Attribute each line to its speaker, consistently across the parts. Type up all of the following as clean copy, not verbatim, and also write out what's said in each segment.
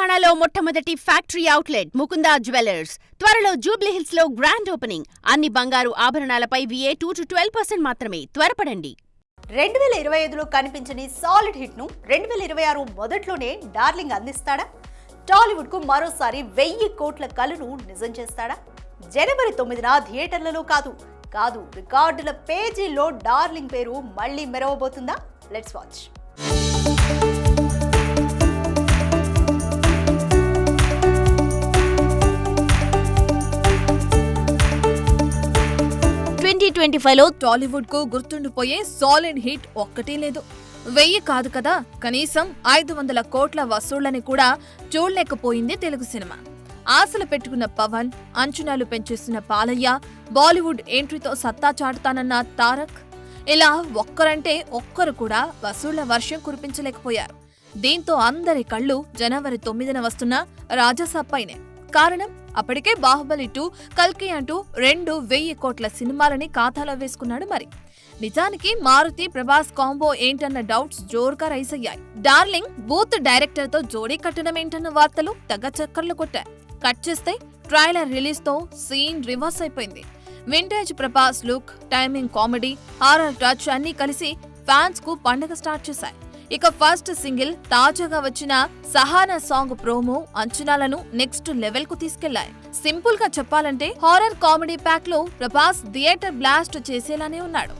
Speaker 1: తెలంగాణలో మొట్టమొదటి factory outlet Mukunda jewellers త్వరలో జూబ్లీహిల్స్ లో గ్రాండ్ ఓపెనింగ్. అన్ని బంగారు ఆభరణాలపై VA 2-12% మాత్రమే. త్వరపడండి.
Speaker 2: 2025లో కనిపించని సాలిడ్ హిట్ ను 2026 మొదట్లోనే డార్లింగ్ అందిస్తాడా? టాలీవుడ్ కు మరోసారి 1000 కోట్ల కలను నిజం చేస్తాడా? జనవరి 9న థియేటర్లలో కాదు రికార్డుల పేజీల్లో డార్లింగ్ పేరు మళ్లీ మెరవబోతుందా? Let's watch.
Speaker 3: లో టాలీవుడ్ కు గుర్తుండిపోయే సాలిడ్ హిట్ ఒక్కటే లేదు. 1000 కాదు కదా, కనీసం 500 కోట్ల వసూళ్లని కూడా చూడలేకపోయింది తెలుగు సినిమా. ఆశలు పెట్టుకున్న పవన్, అంచనాలు పెంచేస్తున్న బాలయ్య, బాలీవుడ్ ఎంట్రీతో సత్తా చాటుతానన్న తారక్, ఇలా ఒక్కరంటే ఒక్కరు కూడా వసూళ్ల వర్షం కురిపించలేకపోయారు. దీంతో అందరి కళ్ళు జనవరి 9న వస్తున్న రాజాసాబ్ పైనే. కారణం, అప్పటికే బాహుబలి 2, కల్కి అంటూ 1000 కోట్ల సినిమాలని ఖాతాలో వేసుకున్నాడు. మరి నిజానికి మారుతి ప్రభాస్ కాంబో ఏంటన్న డౌట్స్ జోరుగా రైజ్ అయ్యాయి. డార్లింగ్ బూత్ డైరెక్టర్ తో జోడీ కట్టడం ఏంటన్న వార్తలు తెగ చక్కర్లు కొట్టాయి. కట్ చేస్తే ట్రైలర్ రిలీజ్ తో సీన్ రివర్స్ అయిపోయింది. Vintage Prabhas look, timing, comedy, horror touch అన్నీ కలిసి ఫ్యాన్స్ కు పండుగ స్టార్ట్ చేశాయి. ఇక ఫస్ట్ సింగిల్ తాజాగా వచ్చిన సహానా సాంగ్ ప్రోమో అంచనాలను నెక్స్ట్ లెవెల్ కు తీసుకెళ్లాయి. సింపుల్ గా చెప్పాలంటే హారర్ కామెడీ ప్యాక్ లో ప్రభాస్ థియేటర్ బ్లాస్ట్ చేసేలానే ఉన్నాడు.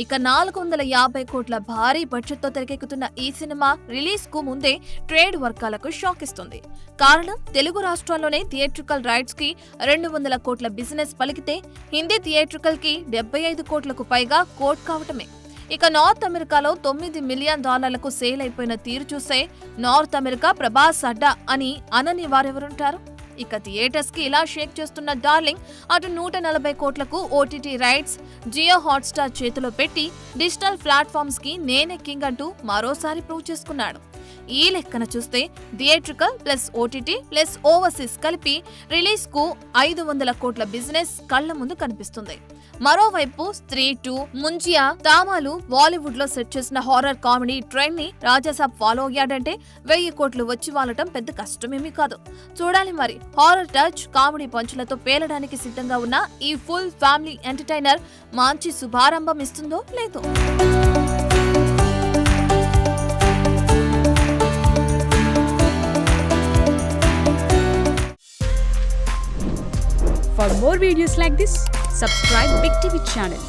Speaker 3: ఇక 450 కోట్ల భారీ బడ్జెట్ తో తెరకెక్కుతున్న ఈ సినిమా రిలీజ్ కు ముందే ట్రేడ్ వర్గాలకు షాక్ ఇస్తుంది. కారణం, తెలుగు రాష్ట్రాల్లోనే థియేట్రికల్ రైట్స్ కి 200 కోట్ల బిజినెస్ పలికితే హిందీ థియేట్రికల్ కి 75 కోట్లకు పైగా కోట్ కావటమే. ఇక నార్త్ అమెరికాలో $9 మిలియన్ సేల్ అయిపోయిన తీరు చూసే నార్త్ అమెరికా ప్రభాస్ అడ్డా అని అనని వారెవరుంటారు? ఇక థియేటర్స్ కి ఇలా షేక్ చేస్తున్న డార్లింగ్ అటు 140 కోట్లకు ఓటీటీ రైట్స్ జియో హాట్స్టార్ చేతిలో పెట్టి డిజిటల్ ప్లాట్ఫామ్స్ కి నేనే కింగ్ అంటూ మరోసారి ప్రూవ్ చేసుకున్నాడు. ఈ లెక్కన చూస్తే theatrical plus OTT plus overseas కలిపి రిలీజ్ కు 500 కోట్ల బిజినెస్ కళ్ల ముందు కనిపిస్తుంది. మరోవైపు స్త్రీ 2, ముంజియా, తామాలు బాలీవుడ్ లో సెట్ చేసిన హారర్ కామెడీ ట్రెండ్ ని రాజాసాబ్ ఫాలో అయ్యాడంటే 1000 కోట్లు వచ్చి వాలటం పెద్ద కష్టమేమీ కాదు. చూడాలి మరి హారర్ టచ్, కామెడీ పంచులతో పేలడానికి సిద్ధంగా ఉన్న ఈ ఫుల్ ఫ్యామిలీ ఎంటర్టైనర్ మంచి శుభారంభం ఇస్తుందో లేదో.
Speaker 4: For more videos like this, subscribe Big TV channel.